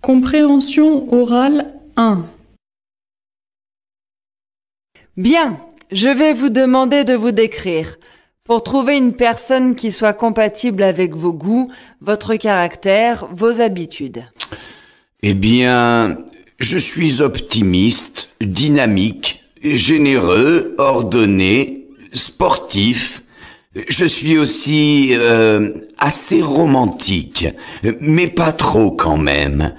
Compréhension orale 1. Bien, je vais vous demander de vous décrire. Pour trouver une personne qui soit compatible avec vos goûts, votre caractère, vos habitudes. Eh bien, je suis optimiste, dynamique, généreux, ordonné, sportif. Je suis aussi assez romantique, mais pas trop quand même.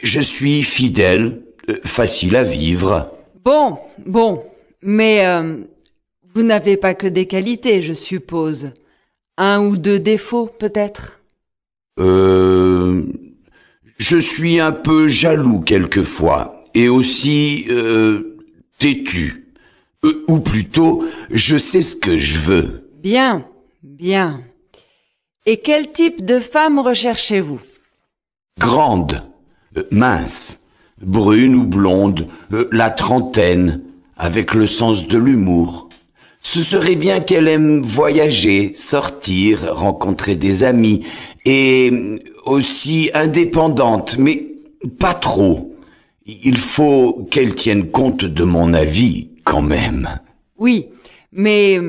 Je suis fidèle, facile à vivre. Bon, mais vous n'avez pas que des qualités, je suppose. Un ou deux défauts, peut-être? Je suis un peu jaloux quelquefois, et aussi têtu. Ou plutôt, je sais ce que je veux. Bien. Et quel type de femme recherchez-vous? Grande, mince, brune ou blonde, la trentaine, avec le sens de l'humour. Ce serait bien qu'elle aime voyager, sortir, rencontrer des amis, et aussi indépendante, mais pas trop. Il faut qu'elle tienne compte de mon avis, quand même. Oui, mais...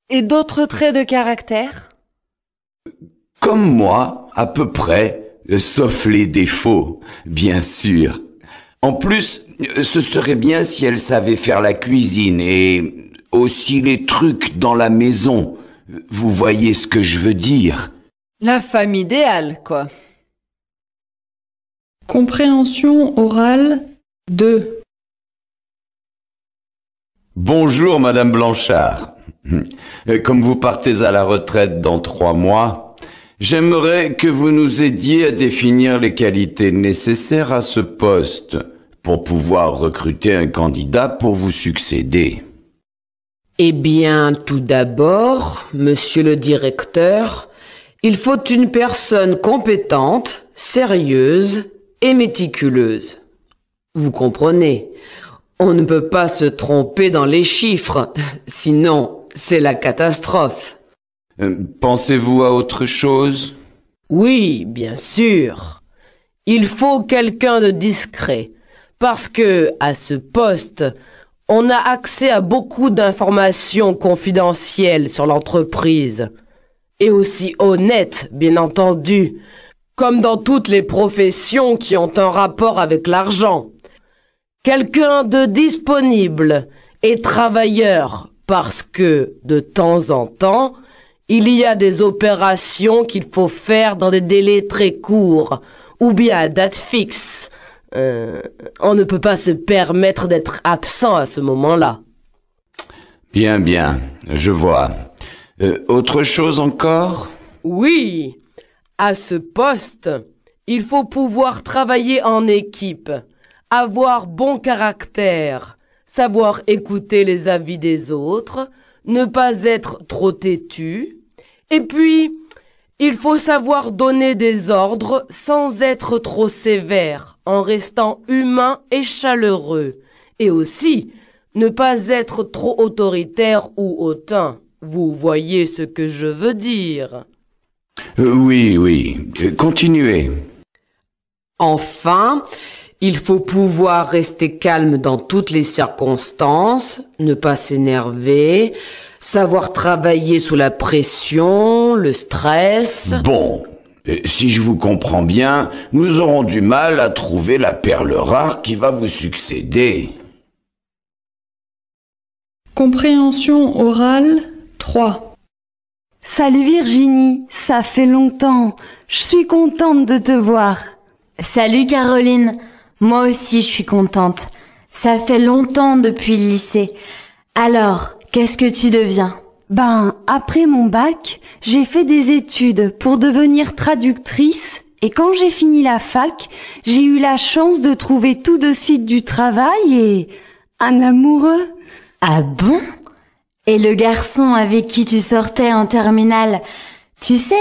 Et d'autres traits de caractère? Comme moi, à peu près, sauf les défauts, bien sûr. En plus, ce serait bien si elle savait faire la cuisine et aussi les trucs dans la maison. Vous voyez ce que je veux dire? La femme idéale, quoi. Compréhension orale 2. Bonjour, Madame Blanchard. Comme vous partez à la retraite dans 3 mois, j'aimerais que vous nous aidiez à définir les qualités nécessaires à ce poste pour pouvoir recruter un candidat pour vous succéder. Eh bien, tout d'abord, monsieur le directeur, il faut une personne compétente, sérieuse et méticuleuse. Vous comprenez, on ne peut pas se tromper dans les chiffres, sinon c'est la catastrophe. Pensez-vous à autre chose? Oui, bien sûr. Il faut quelqu'un de discret, parce que, à ce poste, on a accès à beaucoup d'informations confidentielles sur l'entreprise. Et aussi honnête, bien entendu, comme dans toutes les professions qui ont un rapport avec l'argent. Quelqu'un de disponible et travailleur, parce que, de temps en temps, il y a des opérations qu'il faut faire dans des délais très courts, ou bien à date fixe. On ne peut pas se permettre d'être absent à ce moment-là. Bien, je vois. Autre chose encore? Oui, à ce poste, il faut pouvoir travailler en équipe, avoir bon caractère, savoir écouter les avis des autres, ne pas être trop têtu, et puis, il faut savoir donner des ordres sans être trop sévère, en restant humain et chaleureux, et aussi, ne pas être trop autoritaire ou hautain. Vous voyez ce que je veux dire? Oui. Continuez. Enfin, il faut pouvoir rester calme dans toutes les circonstances, ne pas s'énerver, savoir travailler sous la pression, le stress... Bon, si je vous comprends bien, nous aurons du mal à trouver la perle rare qui va vous succéder. Compréhension orale 3. Salut Virginie, ça fait longtemps. Je suis contente de te voir. Salut Caroline, moi aussi je suis contente. Ça fait longtemps depuis le lycée. Alors, qu'est-ce que tu deviens? Après mon bac, j'ai fait des études pour devenir traductrice et quand j'ai fini la fac, j'ai eu la chance de trouver tout de suite du travail et un amoureux. Ah bon? Et le garçon avec qui tu sortais en terminale, tu sais,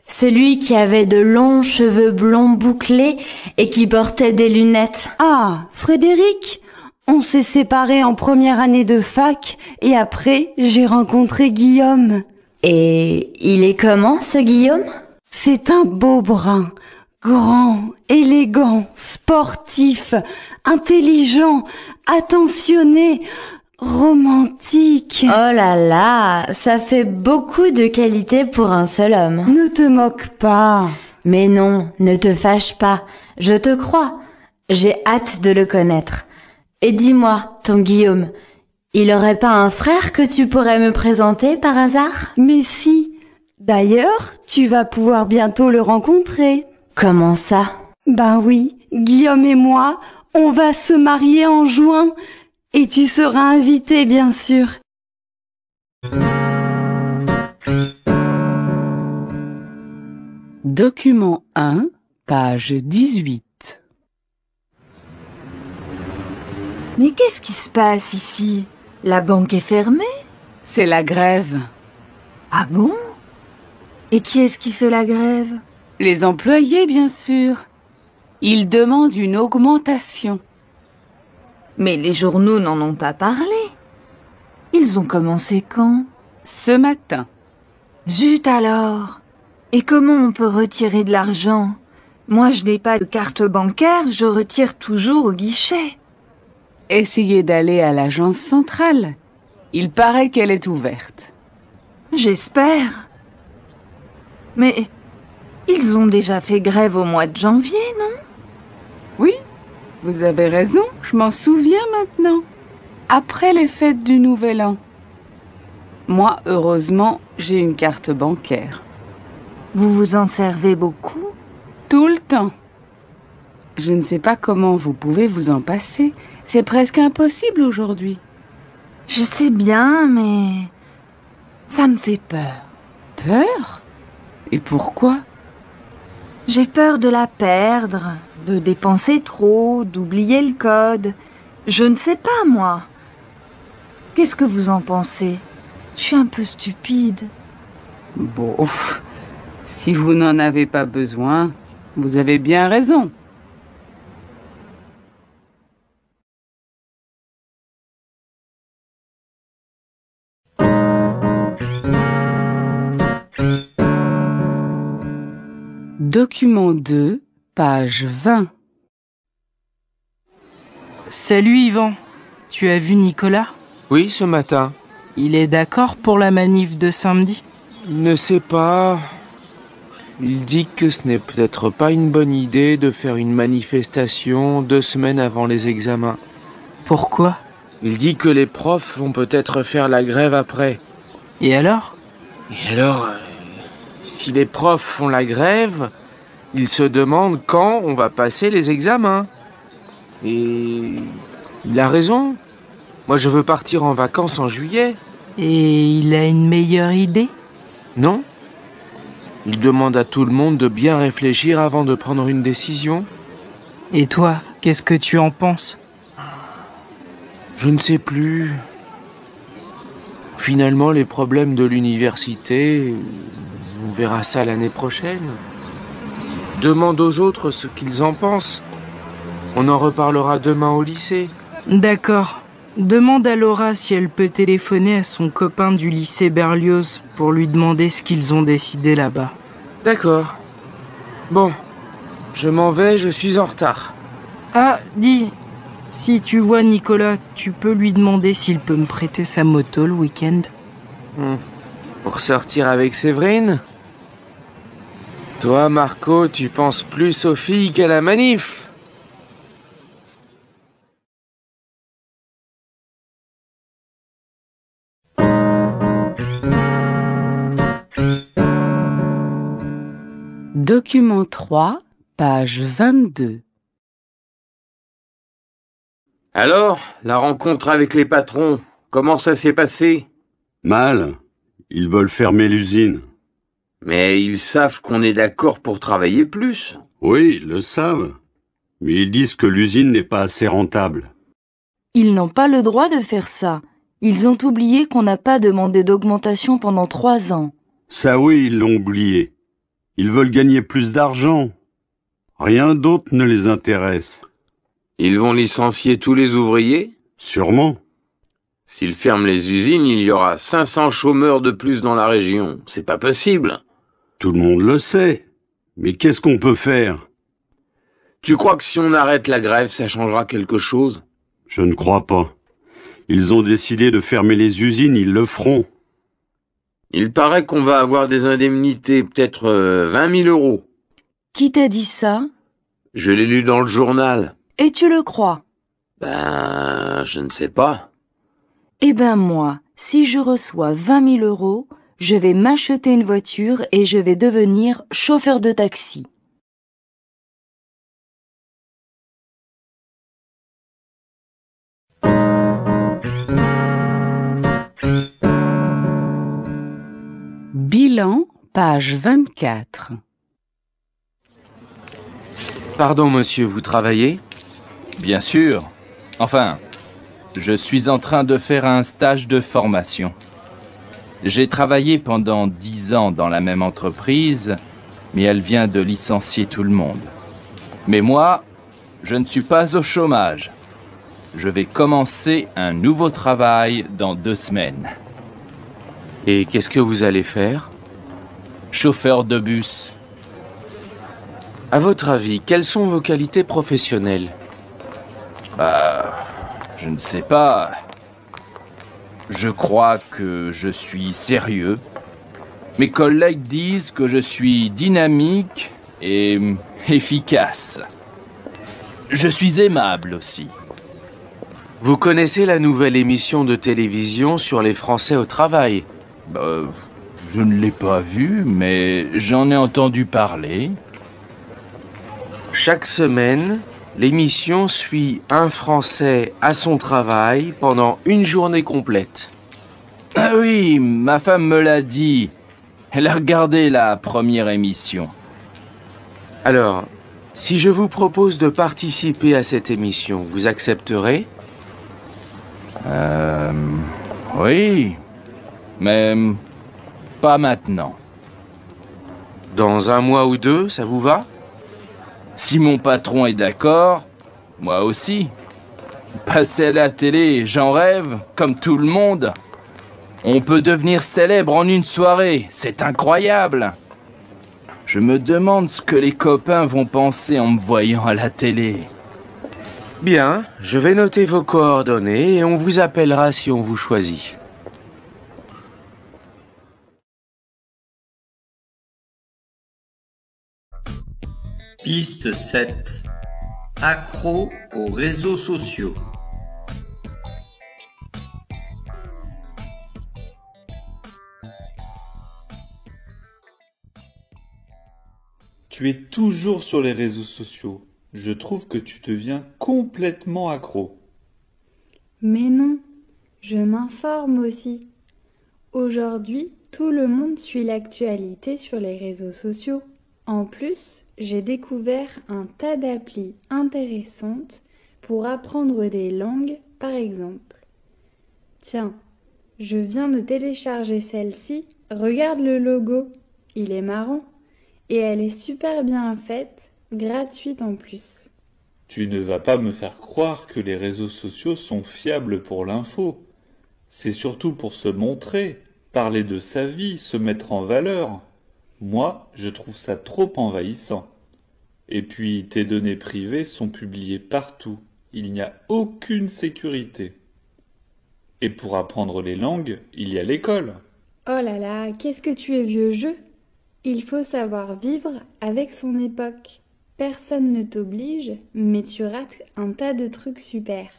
celui qui avait de longs cheveux blonds bouclés et qui portait des lunettes. Ah, Frédéric? On s'est séparés en première année de fac et après, j'ai rencontré Guillaume. Et il est comment, ce Guillaume? C'est un beau brun, grand, élégant, sportif, intelligent, attentionné, romantique. Oh là là, ça fait beaucoup de qualités pour un seul homme. Ne te moque pas. Mais non, ne te fâche pas, je te crois. J'ai hâte de le connaître. Et dis-moi, ton Guillaume, il aurait pas un frère que tu pourrais me présenter par hasard? Mais si. D'ailleurs, tu vas pouvoir bientôt le rencontrer. Comment ça? Ben oui, Guillaume et moi, on va se marier en juin. Et tu seras invité, bien sûr. Document 1, page 18. Mais qu'est-ce qui se passe ici? La banque est fermée? C'est la grève. Ah bon? Et qui est-ce qui fait la grève? Les employés, bien sûr. Ils demandent une augmentation. Mais les journaux n'en ont pas parlé. Ils ont commencé quand? Ce matin. Zut alors! Et comment on peut retirer de l'argent? Moi, je n'ai pas de carte bancaire, je retire toujours au guichet. Essayez d'aller à l'agence centrale. Il paraît qu'elle est ouverte. J'espère. Mais ils ont déjà fait grève au mois de janvier, non? Oui, vous avez raison, je m'en souviens maintenant. Après les fêtes du Nouvel An. Moi, heureusement, j'ai une carte bancaire. Vous vous en servez beaucoup? Tout le temps. Je ne sais pas comment vous pouvez vous en passer. C'est presque impossible aujourd'hui. Je sais bien, mais ça me fait peur. Peur? Et pourquoi? J'ai peur de la perdre, de dépenser trop, d'oublier le code. Je ne sais pas, moi. Qu'est-ce que vous en pensez? Je suis un peu stupide. Bon, si vous n'en avez pas besoin, vous avez bien raison. Document 2, page 20. Salut Yvan, tu as vu Nicolas? Oui, ce matin. Il est d'accord pour la manif de samedi? Ne sais pas. Il dit que ce n'est peut-être pas une bonne idée de faire une manifestation 2 semaines avant les examens. Pourquoi? Il dit que les profs vont peut-être faire la grève après. Et alors? Et alors, si les profs font la grève, ils se demandent quand on va passer les examens. Et il a raison. Moi, je veux partir en vacances en juillet. Et il a une meilleure idée? Non? Il demande à tout le monde de bien réfléchir avant de prendre une décision. Et toi, qu'est-ce que tu en penses? Je ne sais plus. Finalement, les problèmes de l'université, on verra ça l'année prochaine. Demande aux autres ce qu'ils en pensent. On en reparlera demain au lycée. D'accord. Demande à Laura si elle peut téléphoner à son copain du lycée Berlioz pour lui demander ce qu'ils ont décidé là-bas. D'accord. Bon, je m'en vais, je suis en retard. Ah, dis, si tu vois Nicolas, tu peux lui demander s'il peut me prêter sa moto le week-end? Pour sortir avec Séverine? Toi, Marco, tu penses plus aux filles qu'à la manif. Document 3, page 22. Alors, la rencontre avec les patrons, comment ça s'est passé? Mal. Ils veulent fermer l'usine. Mais ils savent qu'on est d'accord pour travailler plus. Oui, ils le savent. Mais ils disent que l'usine n'est pas assez rentable. Ils n'ont pas le droit de faire ça. Ils ont oublié qu'on n'a pas demandé d'augmentation pendant 3 ans. Ça oui, ils l'ont oublié. Ils veulent gagner plus d'argent. Rien d'autre ne les intéresse. Ils vont licencier tous les ouvriers? Sûrement. S'ils ferment les usines, il y aura 500 chômeurs de plus dans la région. C'est pas possible. Tout le monde le sait. Mais qu'est-ce qu'on peut faire? Tu crois que si on arrête la grève, ça changera quelque chose? Je ne crois pas. Ils ont décidé de fermer les usines, ils le feront. Il paraît qu'on va avoir des indemnités, peut-être 20 000 euros. Qui t'a dit ça? Je l'ai lu dans le journal. Et tu le crois? Je ne sais pas. Eh ben moi, si je reçois 20 000 euros, je vais m'acheter une voiture et je vais devenir chauffeur de taxi. Bilan, page 24. Pardon, monsieur, vous travaillez? Bien sûr. Enfin, je suis en train de faire un stage de formation. J'ai travaillé pendant 10 ans dans la même entreprise, mais elle vient de licencier tout le monde. Mais moi, je ne suis pas au chômage. Je vais commencer un nouveau travail dans 2 semaines. Et qu'est-ce que vous allez faire? Chauffeur de bus. À votre avis, quelles sont vos qualités professionnelles? Je ne sais pas. Je crois que je suis sérieux. Mes collègues disent que je suis dynamique et efficace. Je suis aimable aussi. Vous connaissez la nouvelle émission de télévision sur les Français au travail? Je ne l'ai pas vue, mais j'en ai entendu parler. Chaque semaine, l'émission suit un Français à son travail pendant une journée complète. Ah oui, ma femme me l'a dit. Elle a regardé la première émission. Alors, si je vous propose de participer à cette émission, vous accepterez? Oui, mais pas maintenant. Dans 1 mois ou 2, ça vous va? Si mon patron est d'accord, moi aussi. Passer à la télé, j'en rêve, comme tout le monde. On peut devenir célèbre en une soirée, c'est incroyable. Je me demande ce que les copains vont penser en me voyant à la télé. Bien, je vais noter vos coordonnées et on vous appellera si on vous choisit. Piste 7. Accro aux réseaux sociaux. Tu es toujours sur les réseaux sociaux. Je trouve que tu deviens complètement accro. Mais non, je m'informe aussi. Aujourd'hui, tout le monde suit l'actualité sur les réseaux sociaux. En plus, j'ai découvert un tas d'applis intéressantes pour apprendre des langues, par exemple. Tiens, je viens de télécharger celle-ci. Regarde le logo, il est marrant. Et elle est super bien faite, gratuite en plus. Tu ne vas pas me faire croire que les réseaux sociaux sont fiables pour l'info. C'est surtout pour se montrer, parler de sa vie, se mettre en valeur. Moi, je trouve ça trop envahissant. Et puis, tes données privées sont publiées partout. Il n'y a aucune sécurité. Et pour apprendre les langues, il y a l'école. Oh là là, qu'est-ce que tu es vieux jeu! Il faut savoir vivre avec son époque. Personne ne t'oblige, mais tu rates un tas de trucs super.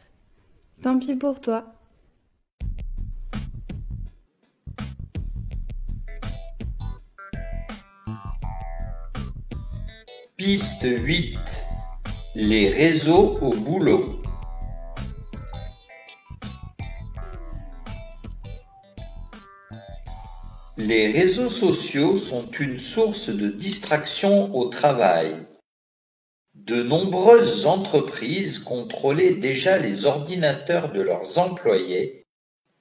Tant pis pour toi. Piste 8. Les réseaux au boulot. Les réseaux sociaux sont une source de distraction au travail. De nombreuses entreprises contrôlaient déjà les ordinateurs de leurs employés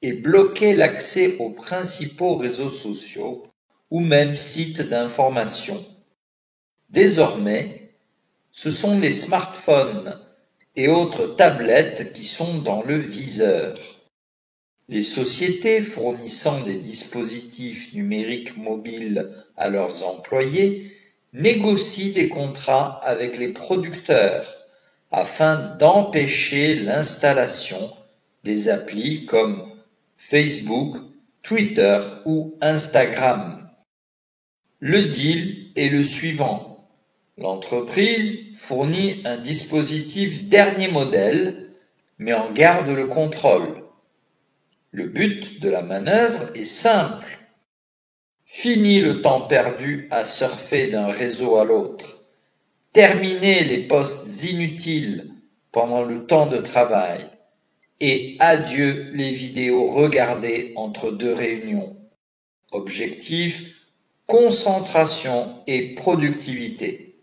et bloquaient l'accès aux principaux réseaux sociaux ou même sites d'information. Désormais, ce sont les smartphones et autres tablettes qui sont dans le viseur. Les sociétés fournissant des dispositifs numériques mobiles à leurs employés négocient des contrats avec les producteurs afin d'empêcher l'installation des applis comme Facebook, Twitter ou Instagram. Le deal est le suivant. L'entreprise fournit un dispositif dernier modèle, mais en garde le contrôle. Le but de la manœuvre est simple. Fini le temps perdu à surfer d'un réseau à l'autre. Terminez les posts inutiles pendant le temps de travail. Et adieu les vidéos regardées entre deux réunions. Objectif, concentration et productivité.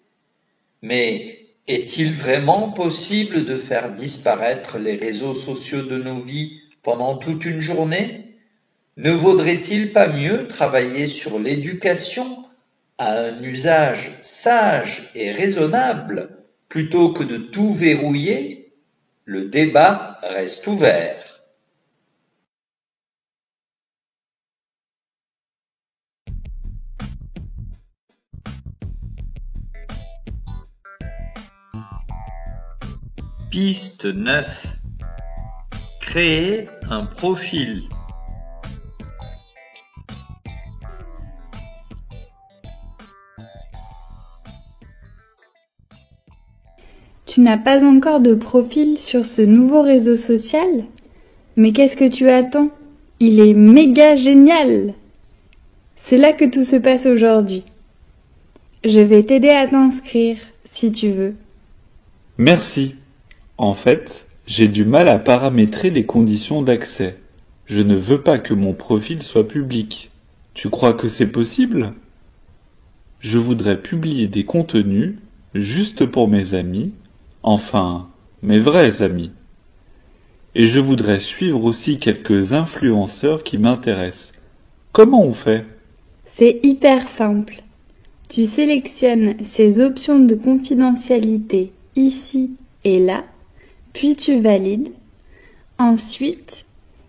Mais est-il vraiment possible de faire disparaître les réseaux sociaux de nos vies pendant toute une journée? Ne vaudrait-il pas mieux travailler sur l'éducation à un usage sage et raisonnable plutôt que de tout verrouiller? Le débat reste ouvert. Piste 9. Créer un profil. Tu n'as pas encore de profil sur ce nouveau réseau social? Mais qu'est-ce que tu attends? Il est méga génial! C'est là que tout se passe aujourd'hui. Je vais t'aider à t'inscrire, si tu veux. Merci. En fait, j'ai du mal à paramétrer les conditions d'accès. Je ne veux pas que mon profil soit public. Tu crois que c'est possible? Je voudrais publier des contenus juste pour mes amis, enfin, mes vrais amis. Et je voudrais suivre aussi quelques influenceurs qui m'intéressent. Comment on fait? C'est hyper simple. Tu sélectionnes ces options de confidentialité ici et là, puis tu valides. Ensuite,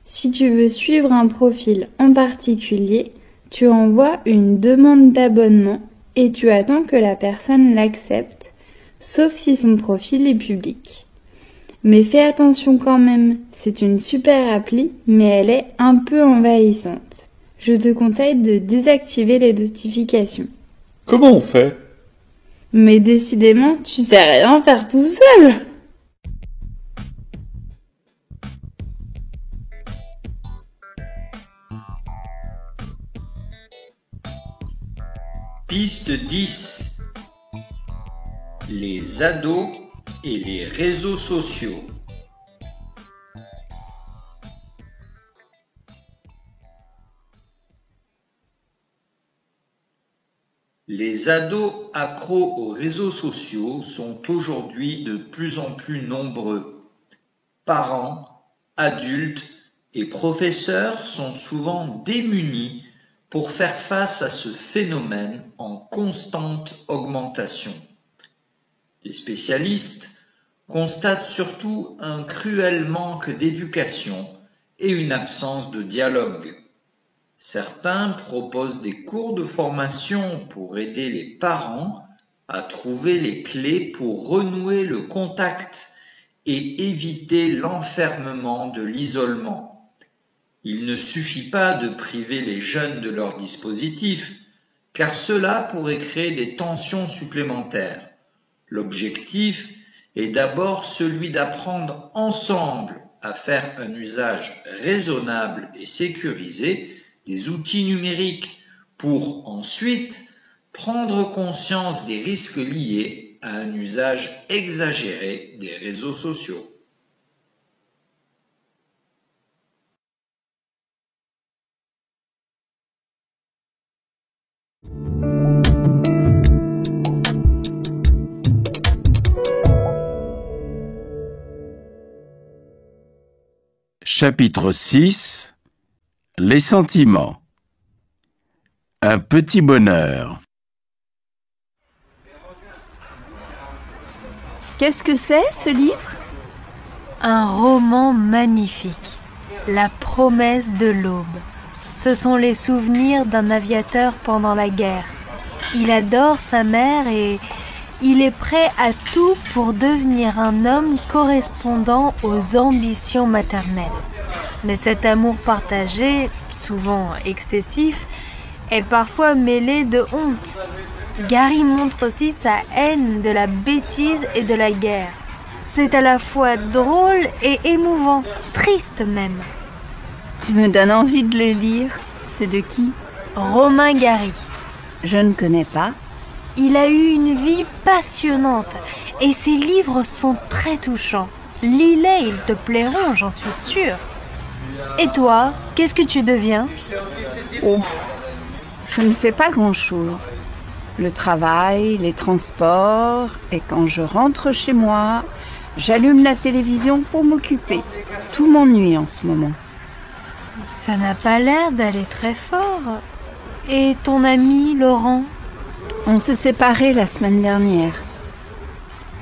si tu veux suivre un profil en particulier, tu envoies une demande d'abonnement et tu attends que la personne l'accepte, sauf si son profil est public. Mais fais attention quand même, c'est une super appli, mais elle est un peu envahissante. Je te conseille de désactiver les notifications. Comment on fait? Mais décidément, tu sais rien faire tout seul! Piste 10. Les ados et les réseaux sociaux. Les ados accros aux réseaux sociaux sont aujourd'hui de plus en plus nombreux. Parents, adultes et professeurs sont souvent démunis pour faire face à ce phénomène en constante augmentation. Les spécialistes constatent surtout un cruel manque d'éducation et une absence de dialogue. Certains proposent des cours de formation pour aider les parents à trouver les clés pour renouer le contact et éviter l'enfermement de l'isolement. Il ne suffit pas de priver les jeunes de leurs dispositifs, car cela pourrait créer des tensions supplémentaires. L'objectif est d'abord celui d'apprendre ensemble à faire un usage raisonnable et sécurisé des outils numériques pour ensuite prendre conscience des risques liés à un usage exagéré des réseaux sociaux. Chapitre 6. Les sentiments. Un petit bonheur. Qu'est-ce que c'est, ce livre? Un roman magnifique. La promesse de l'aube. Ce sont les souvenirs d'un aviateur pendant la guerre. Il adore sa mère et il est prêt à tout pour devenir un homme correspondant aux ambitions maternelles. Mais cet amour partagé, souvent excessif, est parfois mêlé de honte. Gary montre aussi sa haine de la bêtise et de la guerre. C'est à la fois drôle et émouvant, triste même. Tu me donnes envie de le lire. C'est de qui? Romain Gary. Je ne connais pas. Il a eu une vie passionnante et ses livres sont très touchants. Lis-les, ils te plairont, j'en suis sûre. Et toi, qu'est-ce que tu deviens? Oh, je ne fais pas grand-chose. Le travail, les transports, et quand je rentre chez moi, j'allume la télévision pour m'occuper. Tout m'ennuie en ce moment. Ça n'a pas l'air d'aller très fort. Et ton ami, Laurent? On s'est séparés la semaine dernière.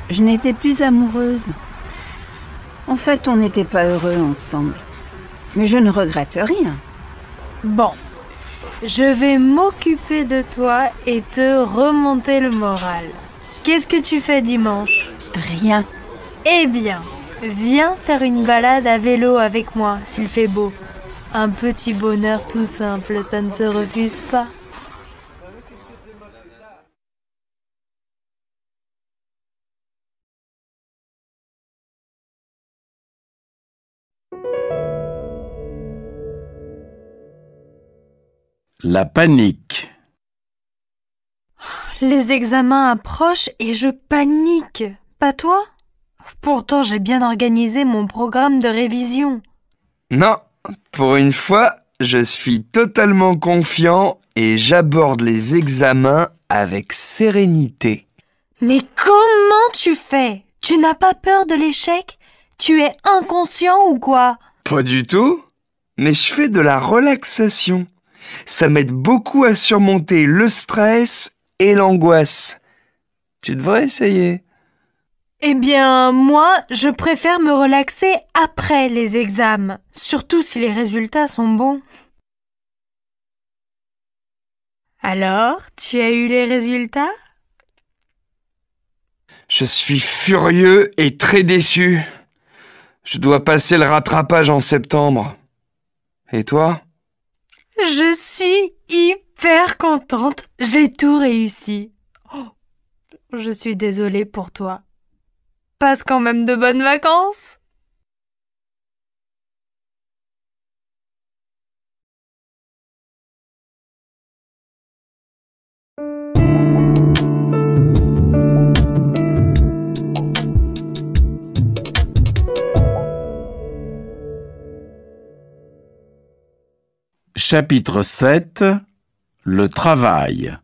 Je n'étais plus amoureuse. En fait, on n'était pas heureux ensemble. Mais je ne regrette rien. Bon, je vais m'occuper de toi et te remonter le moral. Qu'est-ce que tu fais dimanche? Rien. Eh bien, viens faire une balade à vélo avec moi, s'il fait beau. Un petit bonheur tout simple, ça ne se refuse pas. La panique. Les examens approchent et je panique. Pas toi? Pourtant, j'ai bien organisé mon programme de révision. Non, pour une fois, je suis totalement confiant et j'aborde les examens avec sérénité. Mais comment tu fais? Tu n'as pas peur de l'échec? Tu es inconscient ou quoi? Pas du tout, mais je fais de la relaxation. Ça m'aide beaucoup à surmonter le stress et l'angoisse. Tu devrais essayer. Eh bien, moi, je préfère me relaxer après les examens, surtout si les résultats sont bons. Alors, tu as eu les résultats? Je suis furieux et très déçu. Je dois passer le rattrapage en septembre. Et toi? Je suis hyper contente. J'ai tout réussi. Oh, je suis désolée pour toi. Passe quand même de bonnes vacances. Chapitre 7. Le travail.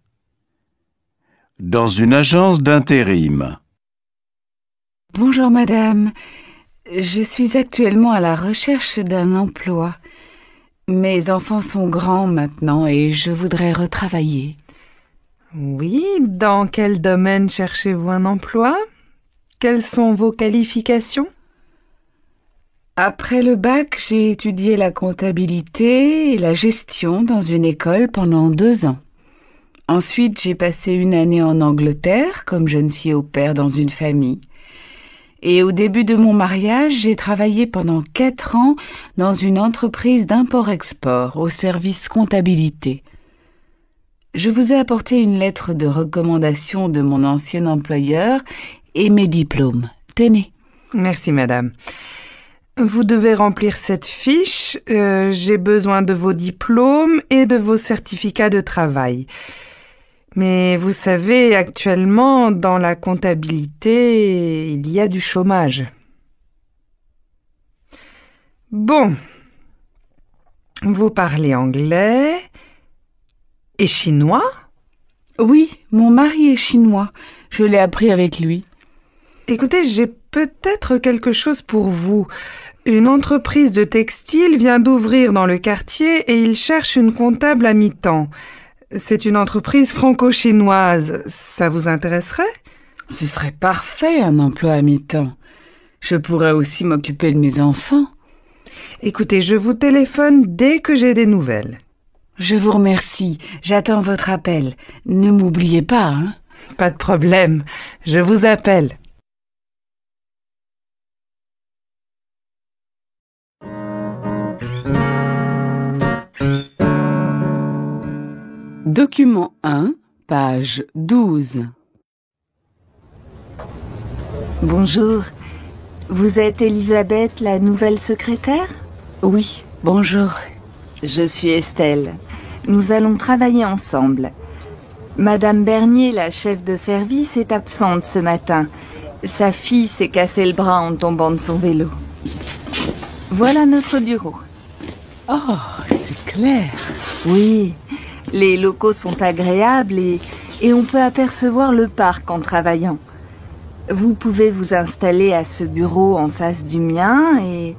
Dans une agence d'intérim. Bonjour madame, je suis actuellement à la recherche d'un emploi. Mes enfants sont grands maintenant et je voudrais retravailler. Oui, dans quel domaine cherchez-vous un emploi? Quelles sont vos qualifications? Après le bac, j'ai étudié la comptabilité et la gestion dans une école pendant 2 ans. Ensuite, j'ai passé 1 année en Angleterre comme jeune fille au pair dans une famille. Et au début de mon mariage, j'ai travaillé pendant 4 ans dans une entreprise d'import-export au service comptabilité. Je vous ai apporté une lettre de recommandation de mon ancien employeur et mes diplômes. Tenez. Merci, madame. Vous devez remplir cette fiche. J'ai besoin de vos diplômes et de vos certificats de travail. Mais vous savez, actuellement, dans la comptabilité, il y a du chômage. Bon. Vous parlez anglais et chinois? Oui, mon mari est chinois. Je l'ai appris avec lui. Écoutez, j'ai peut-être quelque chose pour vous. Une entreprise de textile vient d'ouvrir dans le quartier et il cherche une comptable à mi-temps. C'est une entreprise franco-chinoise. Ça vous intéresserait? Ce serait parfait, un emploi à mi-temps. Je pourrais aussi m'occuper de mes enfants. Écoutez, je vous téléphone dès que j'ai des nouvelles. Je vous remercie. J'attends votre appel. Ne m'oubliez pas, hein? Pas de problème. Je vous appelle. Document 1, page 12. Bonjour. Vous êtes Elisabeth, la nouvelle secrétaire? Oui, bonjour. Je suis Estelle. Nous allons travailler ensemble. Madame Bernier, la chef de service, est absente ce matin. Sa fille s'est cassé le bras en tombant de son vélo. Voilà notre bureau. Oh, c'est clair. Oui, les locaux sont agréables et on peut apercevoir le parc en travaillant. Vous pouvez vous installer à ce bureau en face du mien et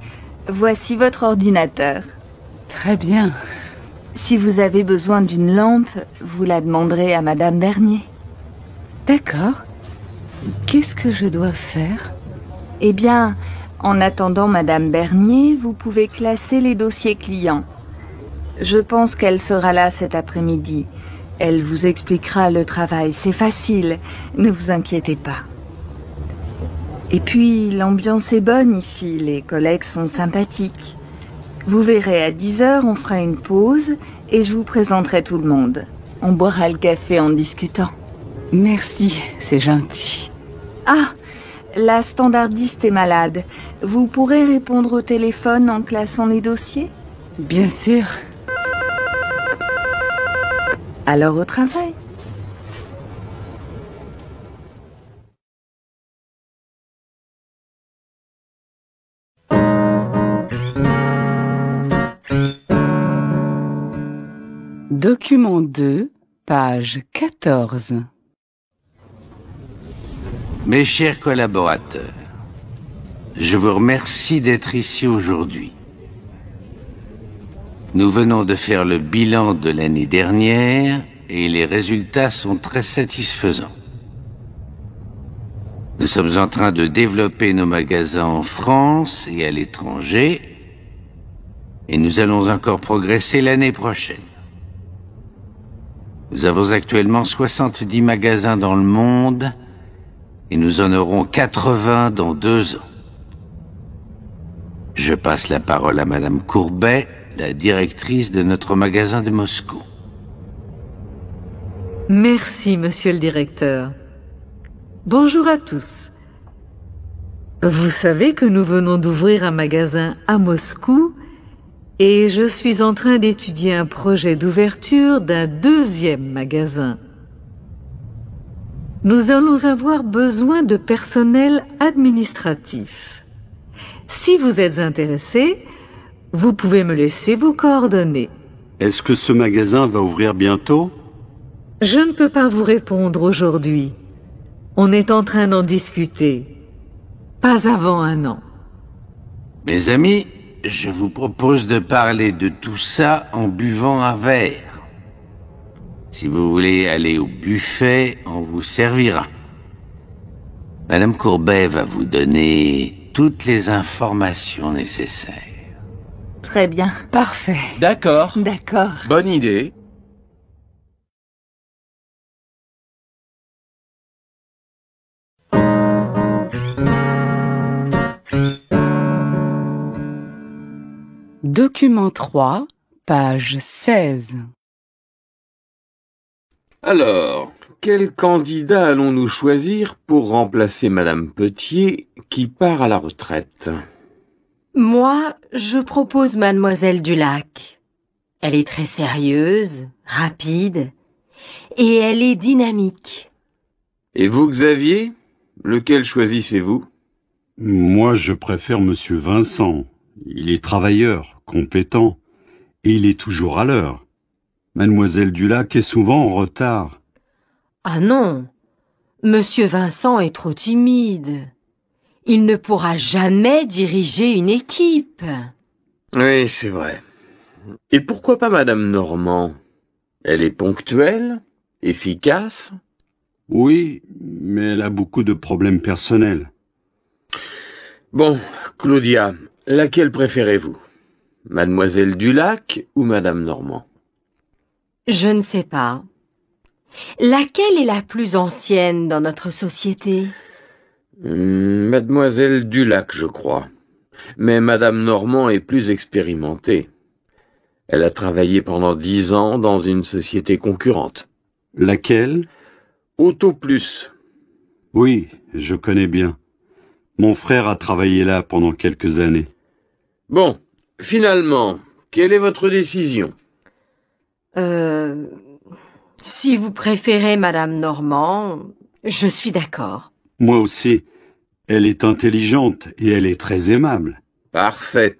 voici votre ordinateur. Très bien. Si vous avez besoin d'une lampe, vous la demanderez à Madame Bernier. D'accord. Qu'est-ce que je dois faire? Eh bien, en attendant Madame Bernier, vous pouvez classer les dossiers clients. Je pense qu'elle sera là cet après-midi. Elle vous expliquera le travail. C'est facile, ne vous inquiétez pas. Et puis, l'ambiance est bonne ici, les collègues sont sympathiques. Vous verrez, à 10h, on fera une pause et je vous présenterai tout le monde. On boira le café en discutant. Merci, c'est gentil. Ah, la standardiste est malade. Vous pourrez répondre au téléphone en classant les dossiers? Bien sûr. Alors au travail. Document 2, page 14. Mes chers collaborateurs, je vous remercie d'être ici aujourd'hui. Nous venons de faire le bilan de l'année dernière et les résultats sont très satisfaisants. Nous sommes en train de développer nos magasins en France et à l'étranger et nous allons encore progresser l'année prochaine. Nous avons actuellement 70 magasins dans le monde et nous en aurons 80 dans 2 ans. Je passe la parole à Madame Courbet, la directrice de notre magasin de Moscou. Merci, monsieur le directeur. Bonjour à tous. Vous savez que nous venons d'ouvrir un magasin à Moscou et je suis en train d'étudier un projet d'ouverture d'un 2e magasin. Nous allons avoir besoin de personnel administratif. Si vous êtes intéressé, vous pouvez me laisser vos coordonnées. Est-ce que ce magasin va ouvrir bientôt? Je ne peux pas vous répondre aujourd'hui. On est en train d'en discuter. Pas avant 1 an. Mes amis, je vous propose de parler de tout ça en buvant un verre. Si vous voulez aller au buffet, on vous servira. Madame Courbet va vous donner toutes les informations nécessaires. Très bien. Parfait. D'accord. D'accord. Bonne idée. Document 3, page 16. Alors, quel candidat allons-nous choisir pour remplacer Madame Petier qui part à la retraite? Moi, je propose Mademoiselle Dulac. Elle est très sérieuse, rapide, et elle est dynamique. Et vous, Xavier? Lequel choisissez-vous? Moi, je préfère Monsieur Vincent. Il est travailleur, compétent, et il est toujours à l'heure. Mademoiselle Dulac est souvent en retard. Ah non, Monsieur Vincent est trop timide. Il ne pourra jamais diriger une équipe. Oui, c'est vrai. Et pourquoi pas Madame Normand? Elle est ponctuelle, efficace. Oui, mais elle a beaucoup de problèmes personnels. Bon, Claudia, laquelle préférez-vous? Mademoiselle Dulac ou Madame Normand? Je ne sais pas. Laquelle est la plus ancienne dans notre société? Mademoiselle Dulac, je crois. Mais Madame Normand est plus expérimentée. Elle a travaillé pendant 10 ans dans une société concurrente. Laquelle? Auto Plus. Oui, je connais bien. Mon frère a travaillé là pendant quelques années. Bon, finalement, quelle est votre décision? Si vous préférez Madame Normand, je suis d'accord. Moi aussi. Elle est intelligente et elle est très aimable. Parfait.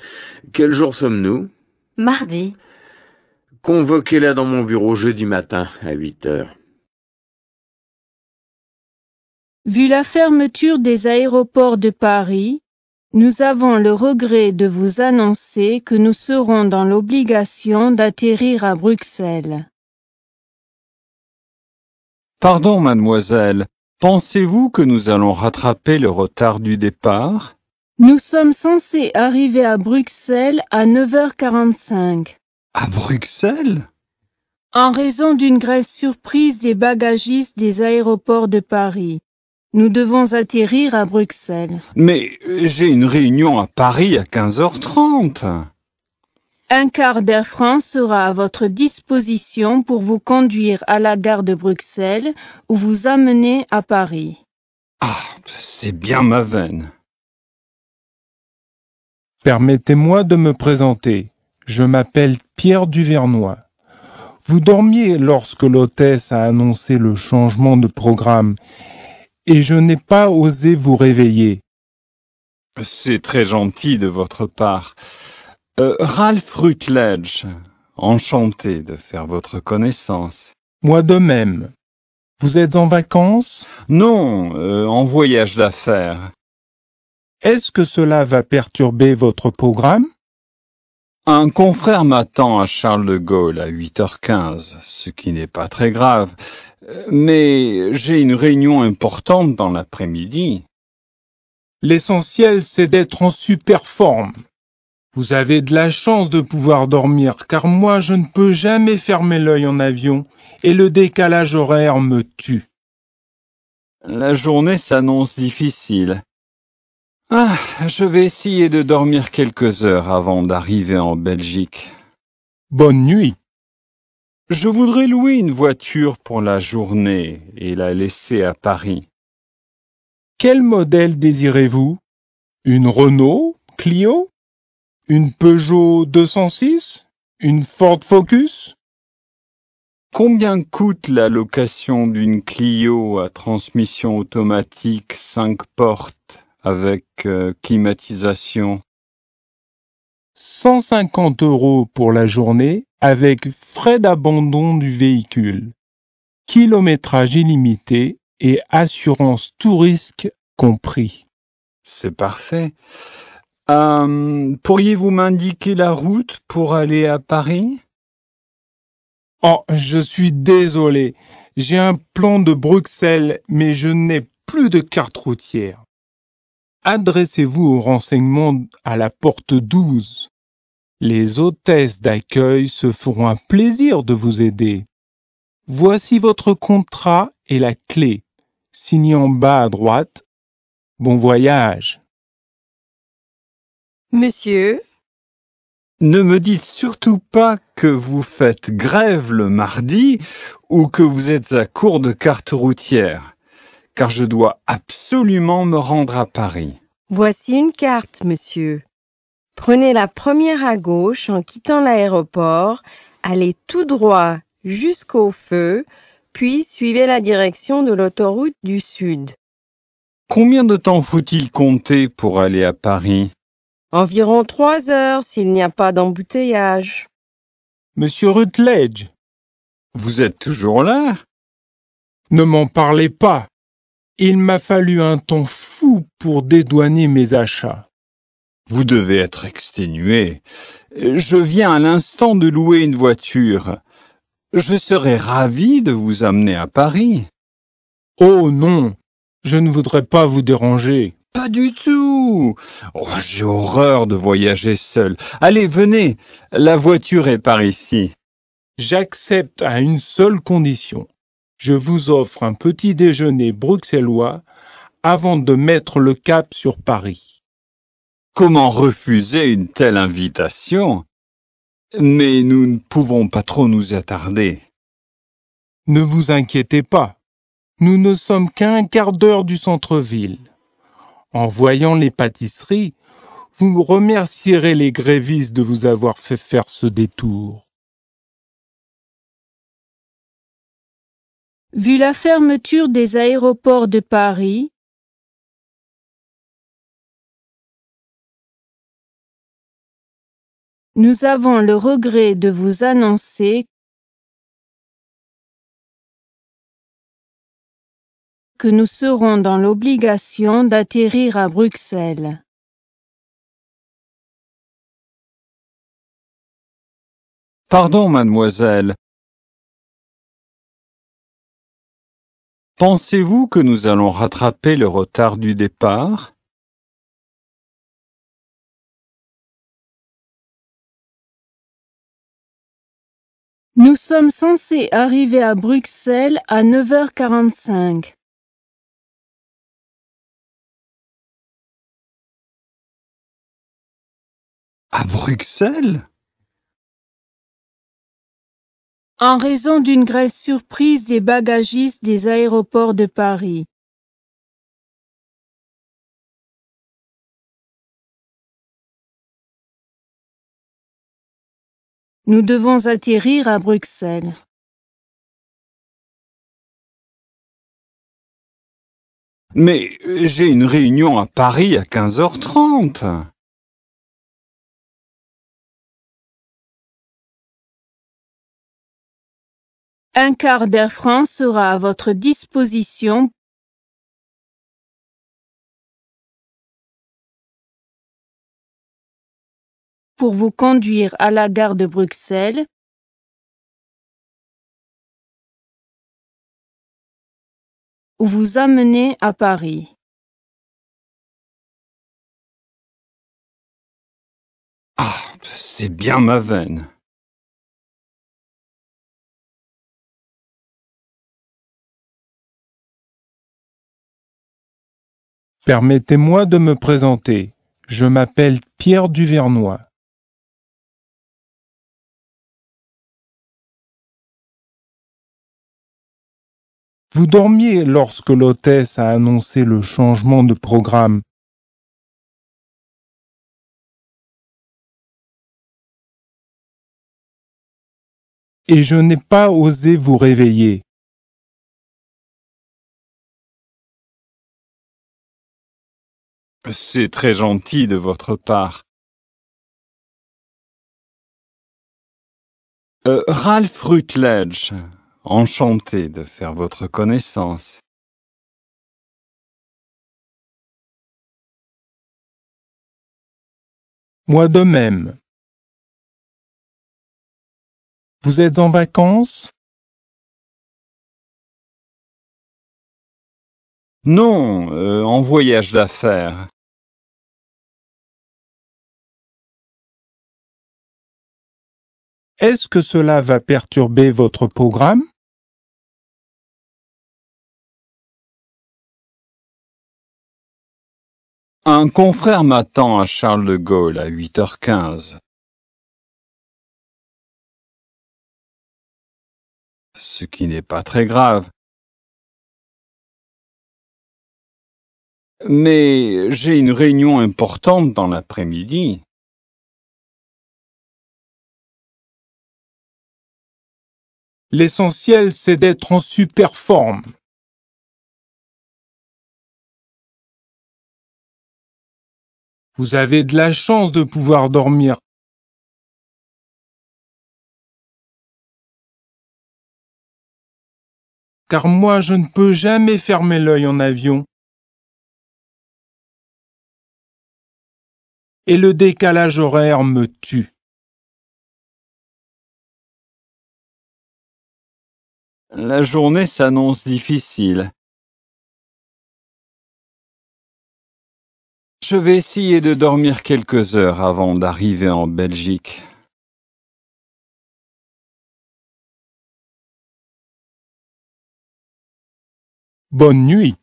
Quel jour sommes-nous? Mardi. Convoquez-la dans mon bureau jeudi matin à 8 heures. Vu la fermeture des aéroports de Paris, nous avons le regret de vous annoncer que nous serons dans l'obligation d'atterrir à Bruxelles. Pardon, mademoiselle. Pensez-vous que nous allons rattraper le retard du départ? Nous sommes censés arriver à Bruxelles à 9h45. À Bruxelles? En raison d'une grève surprise des bagagistes des aéroports de Paris. Nous devons atterrir à Bruxelles. Mais j'ai une réunion à Paris à 15h30. Un quart d'Air France sera à votre disposition pour vous conduire à la gare de Bruxelles ou vous amener à Paris. Ah, c'est bien ma veine. Permettez-moi de me présenter. Je m'appelle Pierre Duvernois. Vous dormiez lorsque l'hôtesse a annoncé le changement de programme et je n'ai pas osé vous réveiller. C'est très gentil de votre part. Ralph Rutledge, enchanté de faire votre connaissance. Moi de même. Vous êtes en vacances? Non, en voyage d'affaires. Est-ce que cela va perturber votre programme? Un confrère m'attend à Charles de Gaulle à 8h15, ce qui n'est pas très grave. Mais j'ai une réunion importante dans l'après-midi. L'essentiel, c'est d'être en super forme. Vous avez de la chance de pouvoir dormir, car moi je ne peux jamais fermer l'œil en avion, et le décalage horaire me tue. La journée s'annonce difficile. Ah, je vais essayer de dormir quelques heures avant d'arriver en Belgique. Bonne nuit. Je voudrais louer une voiture pour la journée et la laisser à Paris. Quel modèle désirez-vous? Une Renault Clio? Une Peugeot 206? Une Ford Focus? Combien coûte la location d'une Clio à transmission automatique 5 portes avec climatisation? 150 € pour la journée avec frais d'abandon du véhicule, kilométrage illimité et assurance tout risque compris. C'est parfait. Pourriez-vous m'indiquer la route pour aller à Paris? Oh, je suis désolé. J'ai un plan de Bruxelles, mais je n'ai plus de carte routière. Adressez-vous aux renseignements à la porte 12. Les hôtesses d'accueil se feront un plaisir de vous aider. Voici votre contrat et la clé. Signé en bas à droite. Bon voyage. Monsieur? Ne me dites surtout pas que vous faites grève le mardi ou que vous êtes à court de carte routière, car je dois absolument me rendre à Paris. Voici une carte, monsieur. Prenez la première à gauche en quittant l'aéroport, allez tout droit jusqu'au feu, puis suivez la direction de l'autoroute du Sud. Combien de temps faut-il compter pour aller à Paris? Environ 3 heures s'il n'y a pas d'embouteillage. Monsieur Rutledge. Vous êtes toujours là? Ne m'en parlez pas. Il m'a fallu un temps fou pour dédouaner mes achats. Vous devez être exténué. Je viens à l'instant de louer une voiture. Je serais ravi de vous amener à Paris. Oh non, je ne voudrais pas vous déranger. Pas du tout. Oh, j'ai horreur de voyager seul. Allez, venez, la voiture est par ici. J'accepte à une seule condition. Je vous offre un petit déjeuner bruxellois avant de mettre le cap sur Paris. Comment refuser une telle invitation? Mais nous ne pouvons pas trop nous attarder. Ne vous inquiétez pas. Nous ne sommes qu'à un quart d'heure du centre-ville. En voyant les pâtisseries, vous remercierez les grévistes de vous avoir fait faire ce détour. Vu la fermeture des aéroports de Paris, nous avons le regret de vous annoncer que nous serons dans l'obligation d'atterrir à Bruxelles. Pardon, mademoiselle. Pensez-vous que nous allons rattraper le retard du départ? Nous sommes censés arriver à Bruxelles à 9h45. À Bruxelles? En raison d'une grève surprise des bagagistes des aéroports de Paris. Nous devons atterrir à Bruxelles. Mais j'ai une réunion à Paris à 15h30. Un quart d'Air France sera à votre disposition pour vous conduire à la gare de Bruxelles ou vous amener à Paris. Ah, c'est bien ma veine. Permettez-moi de me présenter. Je m'appelle Pierre Duvernois. Vous dormiez lorsque l'hôtesse a annoncé le changement de programme. Et je n'ai pas osé vous réveiller. C'est très gentil de votre part. Ralph Rutledge, enchanté de faire votre connaissance. Moi de même. Vous êtes en vacances? Non, en voyage d'affaires. Est-ce que cela va perturber votre programme? Un confrère m'attend à Charles de Gaulle à 8h15. Ce qui n'est pas très grave. Mais j'ai une réunion importante dans l'après-midi. L'essentiel, c'est d'être en super forme. Vous avez de la chance de pouvoir dormir. Car moi, je ne peux jamais fermer l'œil en avion. Et le décalage horaire me tue. La journée s'annonce difficile. Je vais essayer de dormir quelques heures avant d'arriver en Belgique. Bonne nuit.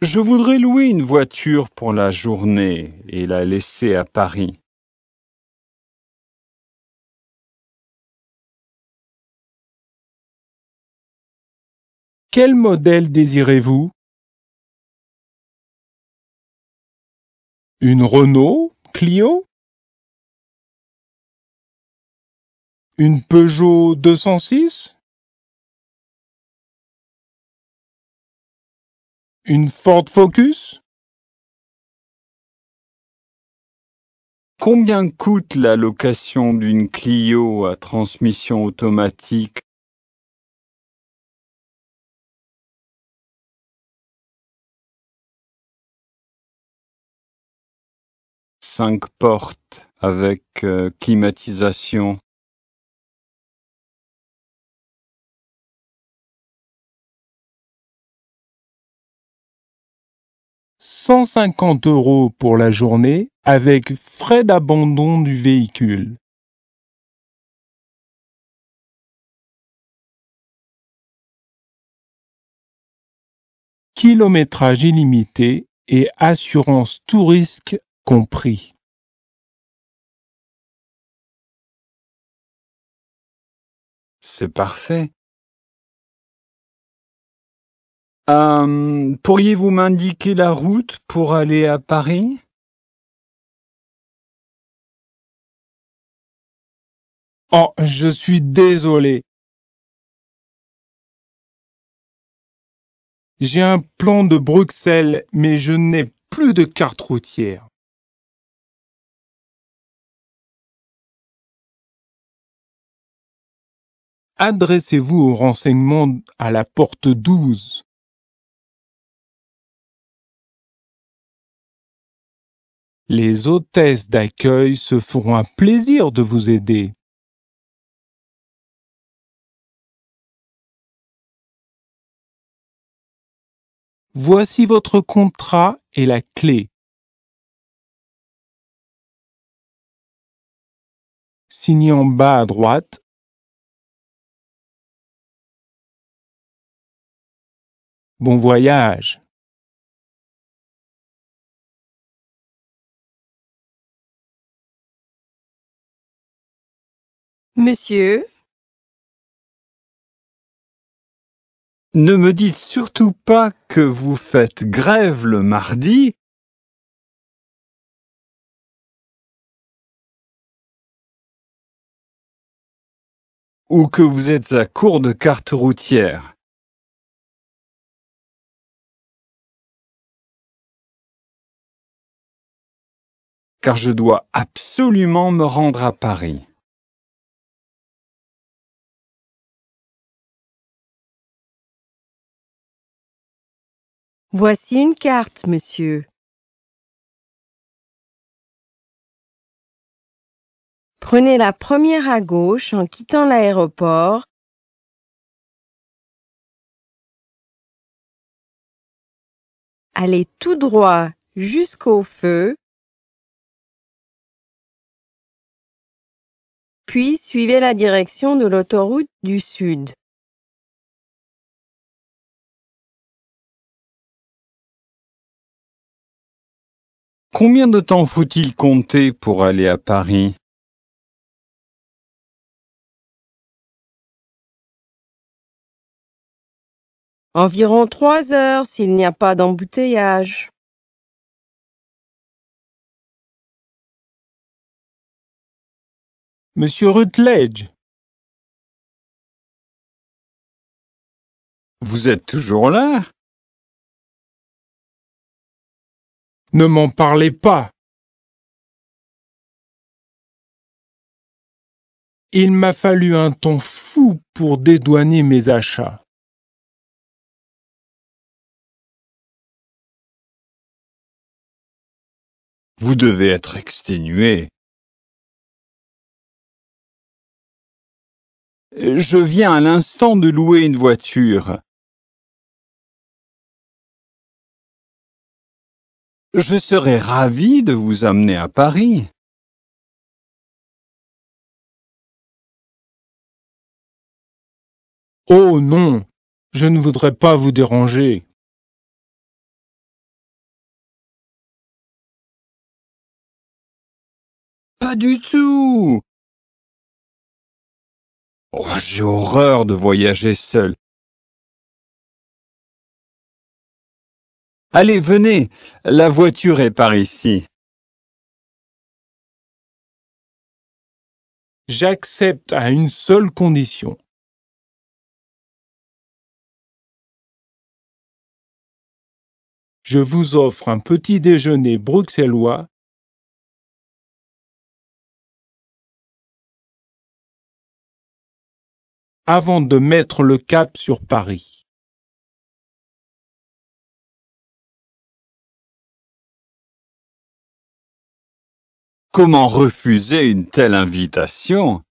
Je voudrais louer une voiture pour la journée et la laisser à Paris. Quel modèle désirez-vous? Une Renault Clio? Une Peugeot 206? Une Ford Focus? Combien coûte la location d'une Clio à transmission automatique? Cinq portes avec climatisation. €150 pour la journée avec frais d'abandon du véhicule. Kilométrage illimité et assurance tout risque compris. C'est parfait. Pourriez-vous m'indiquer la route pour aller à Paris? Oh, je suis désolé. J'ai un plan de Bruxelles, mais je n'ai plus de carte routière. Adressez-vous aux renseignements à la porte 12. Les hôtesses d'accueil se feront un plaisir de vous aider. Voici votre contrat et la clé. Signez en bas à droite. Bon voyage. Monsieur, Ne me dites surtout pas que vous faites grève le mardi. Ou que vous êtes à court de carte routière. Car je dois absolument me rendre à Paris. voici une carte, monsieur. Prenez la première à gauche en quittant l'aéroport. Allez tout droit jusqu'au feu. Puis suivez la direction de l'autoroute du Sud. Combien de temps faut-il compter pour aller à Paris? Environ 3 heures s'il n'y a pas d'embouteillage. Monsieur Rutledge, Vous êtes toujours là? ne m'en parlez pas. Il m'a fallu un temps fou pour dédouaner mes achats. Vous devez être exténué. Je viens à l'instant de louer une voiture. Je serais ravi de vous amener à Paris. Oh non, je ne voudrais pas vous déranger. Pas du tout. Oh, j'ai horreur de voyager seul. Allez, venez, la voiture est par ici. J'accepte à une seule condition. Je vous offre un petit déjeuner bruxellois avant de mettre le cap sur Paris. Comment refuser une telle invitation?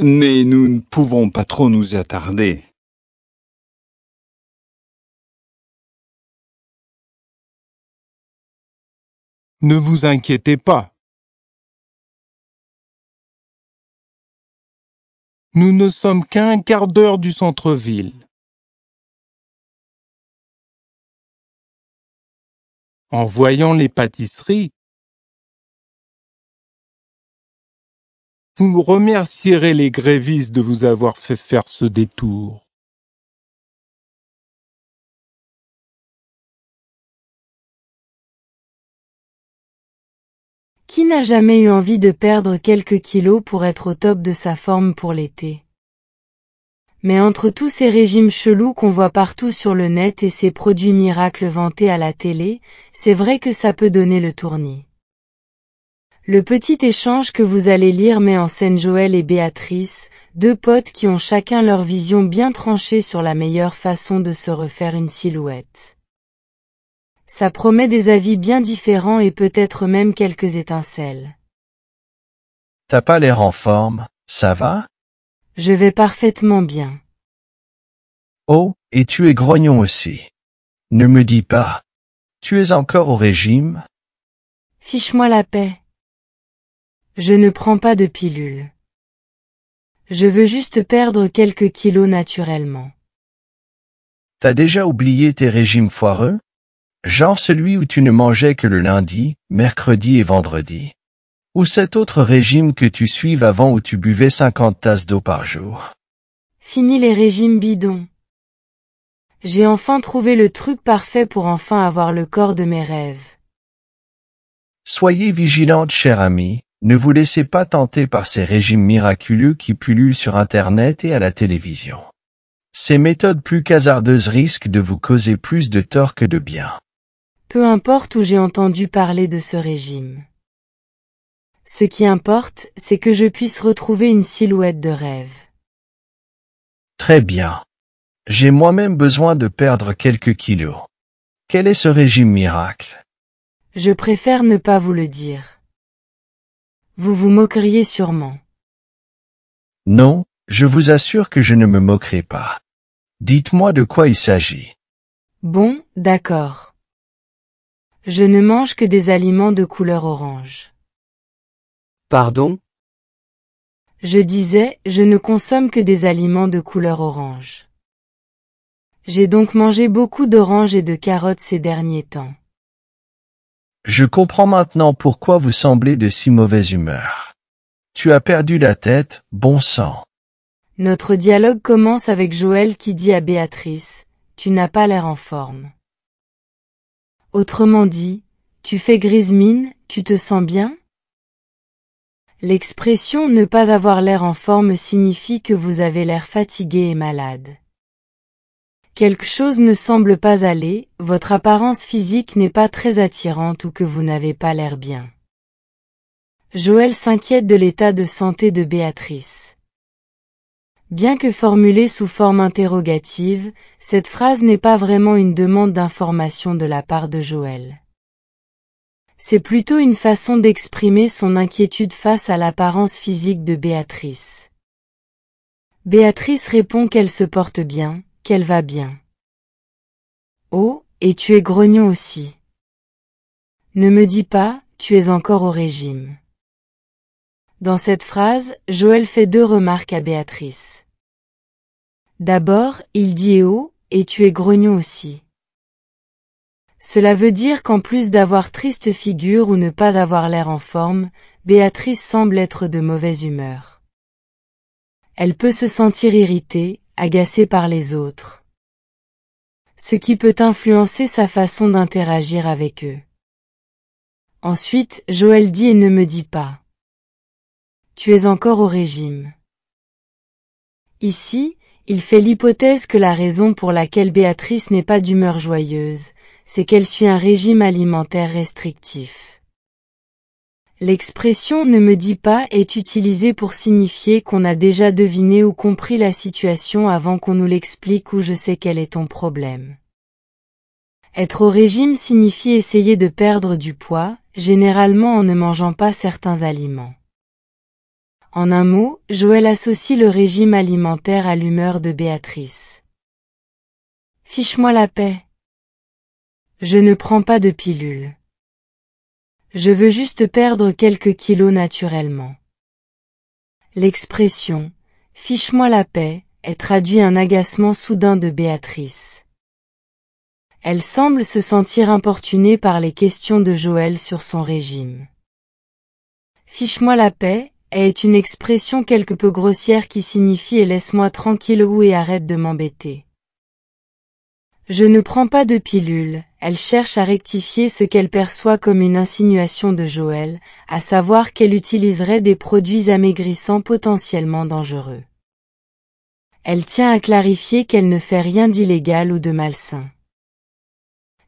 Mais nous ne pouvons pas trop nous attarder. Ne vous inquiétez pas. Nous ne sommes qu'à un quart d'heure du centre-ville. En voyant les pâtisseries, vous remercierez les grévistes de vous avoir fait faire ce détour. Qui n'a jamais eu envie de perdre quelques kilos pour être au top de sa forme pour l'été? Mais entre tous ces régimes chelous qu'on voit partout sur le net et ces produits miracles vantés à la télé, c'est vrai que ça peut donner le tournis. Le petit échange que vous allez lire met en scène Joël et Béatrice, deux potes qui ont chacun leur vision bien tranchée sur la meilleure façon de se refaire une silhouette. Ça promet des avis bien différents et peut-être même quelques étincelles. T'as pas l'air en forme, ça va? Je vais parfaitement bien. Oh, et tu es grognon aussi. Ne me dis pas. Tu es encore au régime? Fiche-moi la paix. Je ne prends pas de pilule. Je veux juste perdre quelques kilos naturellement. T'as déjà oublié tes régimes foireux? Genre celui où tu ne mangeais que le lundi, mercredi et vendredi. Ou cet autre régime que tu suives avant où tu buvais 50 tasses d'eau par jour. Fini les régimes bidons. J'ai enfin trouvé le truc parfait pour enfin avoir le corps de mes rêves. Soyez vigilante, chère amie, ne vous laissez pas tenter par ces régimes miraculeux qui pullulent sur Internet et à la télévision. Ces méthodes plus hasardeuses risquent de vous causer plus de tort que de bien. Peu importe où j'ai entendu parler de ce régime. Ce qui importe, c'est que je puisse retrouver une silhouette de rêve. Très bien. J'ai moi-même besoin de perdre quelques kilos. Quel est ce régime miracle? Je préfère ne pas vous le dire. Vous vous moqueriez sûrement. Non, je vous assure que je ne me moquerai pas. Dites-moi de quoi il s'agit. Bon, d'accord. Je ne mange que des aliments de couleur orange. Pardon? Je disais, je ne consomme que des aliments de couleur orange. J'ai donc mangé beaucoup d'oranges et de carottes ces derniers temps. Je comprends maintenant pourquoi vous semblez de si mauvaise humeur. Tu as perdu la tête, bon sang. Notre dialogue commence avec Joël qui dit à Béatrice, « Tu n'as pas l'air en forme. » Autrement dit, « Tu fais grise mine, tu te sens bien ?» L'expression « ne pas avoir l'air en forme » signifie que vous avez l'air fatigué et malade. Quelque chose ne semble pas aller, votre apparence physique n'est pas très attirante ou que vous n'avez pas l'air bien. Joël s'inquiète de l'état de santé de Béatrice. Bien que formulée sous forme interrogative, cette phrase n'est pas vraiment une demande d'information de la part de Joël. C'est plutôt une façon d'exprimer son inquiétude face à l'apparence physique de Béatrice. Béatrice répond qu'elle se porte bien, qu'elle va bien. Oh, et tu es grognon aussi. Ne me dis pas, tu es encore au régime. Dans cette phrase, Joël fait 2 remarques à Béatrice. D'abord, il dit oh, et tu es grognon aussi. Cela veut dire qu'en plus d'avoir triste figure ou ne pas avoir l'air en forme, Béatrice semble être de mauvaise humeur. Elle peut se sentir irritée, agacée par les autres. Ce qui peut influencer sa façon d'interagir avec eux. Ensuite, Joël dit et ne me dis pas. Tu es encore au régime. Ici, il fait l'hypothèse que la raison pour laquelle Béatrice n'est pas d'humeur joyeuse, c'est qu'elle suit un régime alimentaire restrictif. L'expression « ne me dis pas » est utilisée pour signifier qu'on a déjà deviné ou compris la situation avant qu'on nous l'explique ou je sais quel est ton problème. Être au régime signifie essayer de perdre du poids, généralement en ne mangeant pas certains aliments. En un mot, Joël associe le régime alimentaire à l'humeur de Béatrice. Fiche-moi la paix. Je ne prends pas de pilule. Je veux juste perdre quelques kilos naturellement. L'expression « fiche-moi la paix » est traduit un agacement soudain de Béatrice. Elle semble se sentir importunée par les questions de Joël sur son régime. Fiche-moi la paix est une expression quelque peu grossière qui signifie « et laisse-moi tranquille » ou « et arrête de m'embêter ». Je ne prends pas de pilule, elle cherche à rectifier ce qu'elle perçoit comme une insinuation de Joël, à savoir qu'elle utiliserait des produits amaigrissants potentiellement dangereux. Elle tient à clarifier qu'elle ne fait rien d'illégal ou de malsain.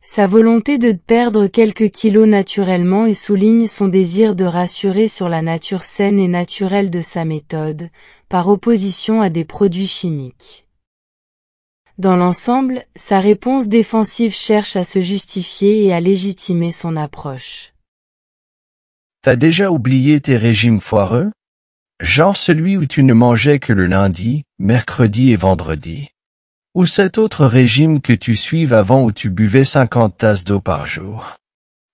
Sa volonté de perdre quelques kilos naturellement et souligne son désir de rassurer sur la nature saine et naturelle de sa méthode, par opposition à des produits chimiques. Dans l'ensemble, sa réponse défensive cherche à se justifier et à légitimer son approche. T'as déjà oublié tes régimes foireux? Genre celui où tu ne mangeais que le lundi, mercredi et vendredi. Ou cet autre régime que tu suives avant où tu buvais 50 tasses d'eau par jour.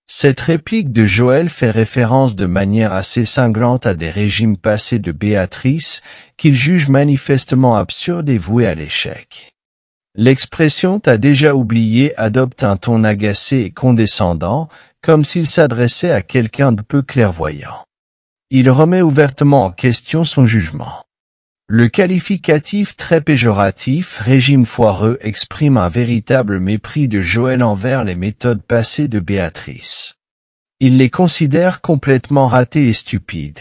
Cette réplique de Joël fait référence de manière assez cinglante à des régimes passés de Béatrice qu'il juge manifestement absurdes et voués à l'échec. L'expression « t'as déjà oublié » adopte un ton agacé et condescendant, comme s'il s'adressait à quelqu'un de peu clairvoyant. Il remet ouvertement en question son jugement. Le qualificatif très péjoratif « régime foireux » exprime un véritable mépris de Joël envers les méthodes passées de Béatrice. Il les considère complètement ratées et stupides.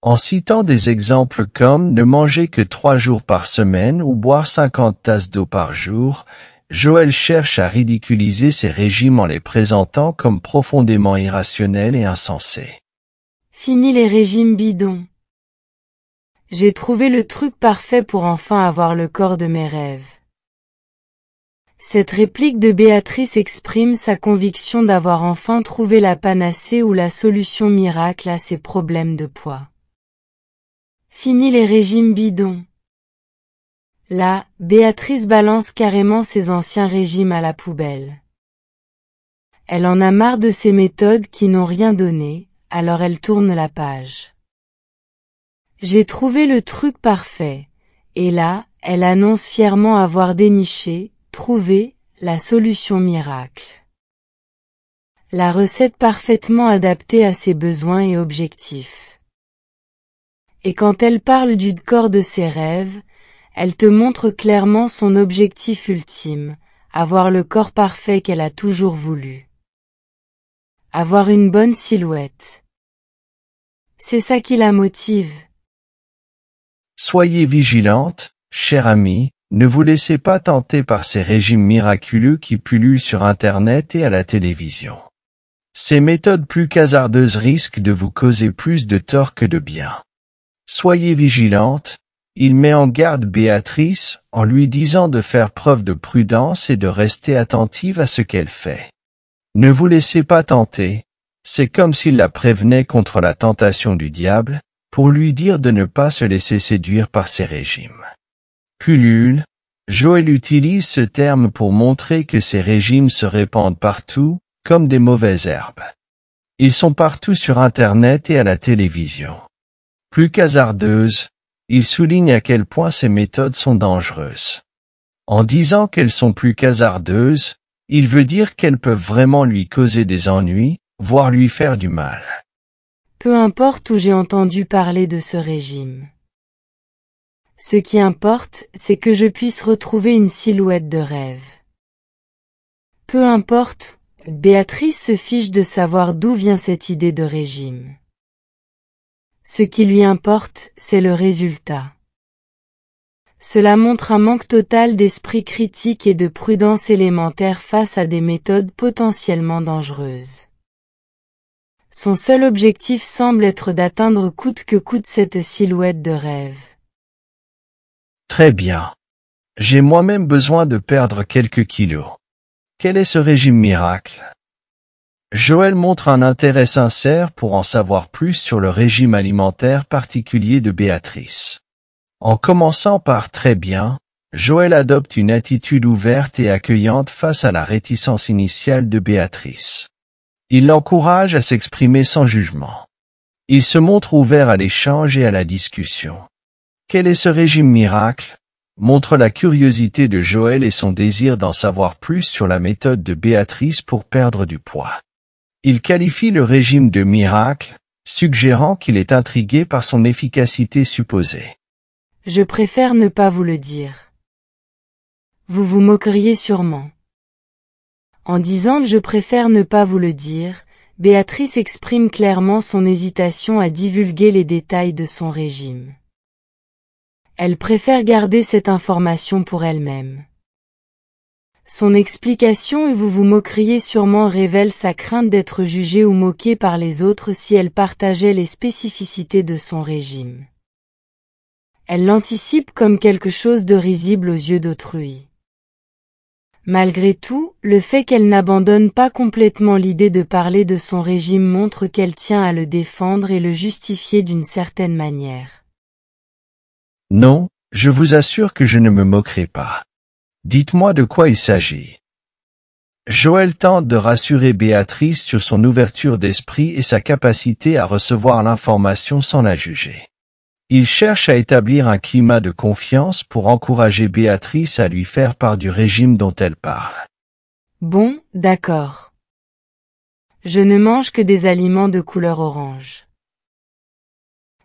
En citant des exemples comme ne manger que 3 jours par semaine ou boire 50 tasses d'eau par jour, Joël cherche à ridiculiser ces régimes en les présentant comme profondément irrationnels et insensés. Fini les régimes bidons. J'ai trouvé le truc parfait pour enfin avoir le corps de mes rêves. Cette réplique de Béatrice exprime sa conviction d'avoir enfin trouvé la panacée ou la solution miracle à ses problèmes de poids. Fini les régimes bidons. Là, Béatrice balance carrément ses anciens régimes à la poubelle. Elle en a marre de ces méthodes qui n'ont rien donné, alors elle tourne la page. J'ai trouvé le truc parfait, et là, elle annonce fièrement avoir déniché, trouvé, la solution miracle. La recette parfaitement adaptée à ses besoins et objectifs. Et quand elle parle du corps de ses rêves, elle te montre clairement son objectif ultime, avoir le corps parfait qu'elle a toujours voulu. Avoir une bonne silhouette. C'est ça qui la motive. Soyez vigilante, chère amie, ne vous laissez pas tenter par ces régimes miraculeux qui pullulent sur Internet et à la télévision. Ces méthodes plus hasardeuses risquent de vous causer plus de tort que de bien. Soyez vigilante, il met en garde Béatrice en lui disant de faire preuve de prudence et de rester attentive à ce qu'elle fait. Ne vous laissez pas tenter, C'est comme s'il la prévenait contre la tentation du diable, pour lui dire de ne pas se laisser séduire par ces régimes. Pullule. Joël utilise ce terme pour montrer que ces régimes se répandent partout, comme des mauvaises herbes. Ils sont partout sur Internet et à la télévision. Plus qu'hasardeuses, il souligne à quel point ces méthodes sont dangereuses. En disant qu'elles sont plus qu'hasardeuses, il veut dire qu'elles peuvent vraiment lui causer des ennuis, voire lui faire du mal. Peu importe où j'ai entendu parler de ce régime. Ce qui importe, c'est que je puisse retrouver une silhouette de rêve. Peu importe, Béatrice se fiche de savoir d'où vient cette idée de régime. Ce qui lui importe, c'est le résultat. Cela montre un manque total d'esprit critique et de prudence élémentaire face à des méthodes potentiellement dangereuses. Son seul objectif semble être d'atteindre coûte que coûte cette silhouette de rêve. Très bien. J'ai moi-même besoin de perdre quelques kilos. Quel est ce régime miracle? Joël montre un intérêt sincère pour en savoir plus sur le régime alimentaire particulier de Béatrice. En commençant par très bien, Joël adopte une attitude ouverte et accueillante face à la réticence initiale de Béatrice. Il l'encourage à s'exprimer sans jugement. Il se montre ouvert à l'échange et à la discussion. Quel est ce régime miracle? Montre la curiosité de Joël et son désir d'en savoir plus sur la méthode de Béatrice pour perdre du poids. Il qualifie le régime de miracle, suggérant qu'il est intrigué par son efficacité supposée. Je préfère ne pas vous le dire. Vous vous moqueriez sûrement. En disant « je préfère ne pas vous le dire », Béatrice exprime clairement son hésitation à divulguer les détails de son régime. Elle préfère garder cette information pour elle-même. Son explication et vous vous moqueriez sûrement révèle sa crainte d'être jugée ou moquée par les autres si elle partageait les spécificités de son régime. Elle l'anticipe comme quelque chose de risible aux yeux d'autrui. Malgré tout, le fait qu'elle n'abandonne pas complètement l'idée de parler de son régime montre qu'elle tient à le défendre et le justifier d'une certaine manière. Non, je vous assure que je ne me moquerai pas. Dites-moi de quoi il s'agit. Joël tente de rassurer Béatrice sur son ouverture d'esprit et sa capacité à recevoir l'information sans la juger. Il cherche à établir un climat de confiance pour encourager Béatrice à lui faire part du régime dont elle parle. Bon, d'accord. Je ne mange que des aliments de couleur orange.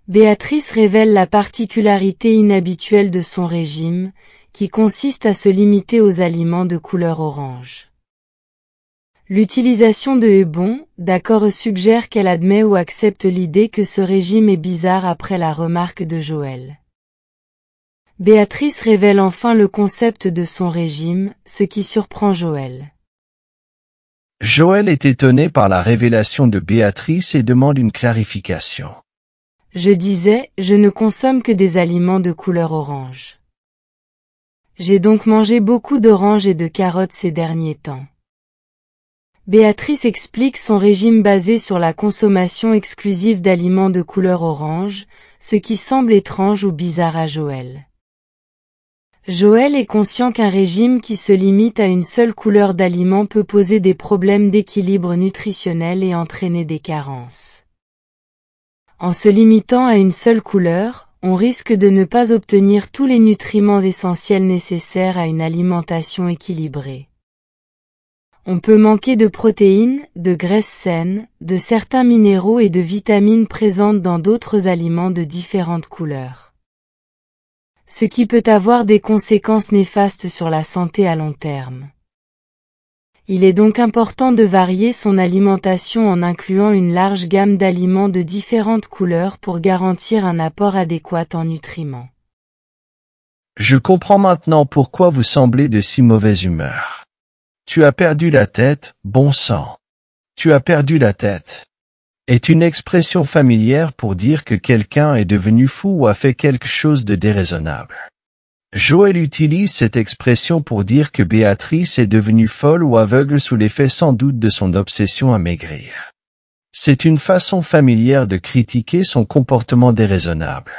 Béatrice révèle la particularité inhabituelle de son régime, qui consiste à se limiter aux aliments de couleur orange. L'utilisation de « est bon », d'accord suggère qu'elle admet ou accepte l'idée que ce régime est bizarre après la remarque de Joël. Béatrice révèle enfin le concept de son régime, ce qui surprend Joël. Joël est étonné par la révélation de Béatrice et demande une clarification. Je disais, je ne consomme que des aliments de couleur orange. J'ai donc mangé beaucoup d'oranges et de carottes ces derniers temps. Béatrice explique son régime basé sur la consommation exclusive d'aliments de couleur orange, ce qui semble étrange ou bizarre à Joël. Joël est conscient qu'un régime qui se limite à une seule couleur d'aliments peut poser des problèmes d'équilibre nutritionnel et entraîner des carences. En se limitant à une seule couleur, on risque de ne pas obtenir tous les nutriments essentiels nécessaires à une alimentation équilibrée. On peut manquer de protéines, de graisses saines, de certains minéraux et de vitamines présentes dans d'autres aliments de différentes couleurs. Ce qui peut avoir des conséquences néfastes sur la santé à long terme. Il est donc important de varier son alimentation en incluant une large gamme d'aliments de différentes couleurs pour garantir un apport adéquat en nutriments. Je comprends maintenant pourquoi vous semblez de si mauvaise humeur. Tu as perdu la tête, bon sang. Tu as perdu la tête. Est une expression familière pour dire que quelqu'un est devenu fou ou a fait quelque chose de déraisonnable. Joël utilise cette expression pour dire que Béatrice est devenue folle ou aveugle sous l'effet sans doute de son obsession à maigrir. C'est une façon familière de critiquer son comportement déraisonnable.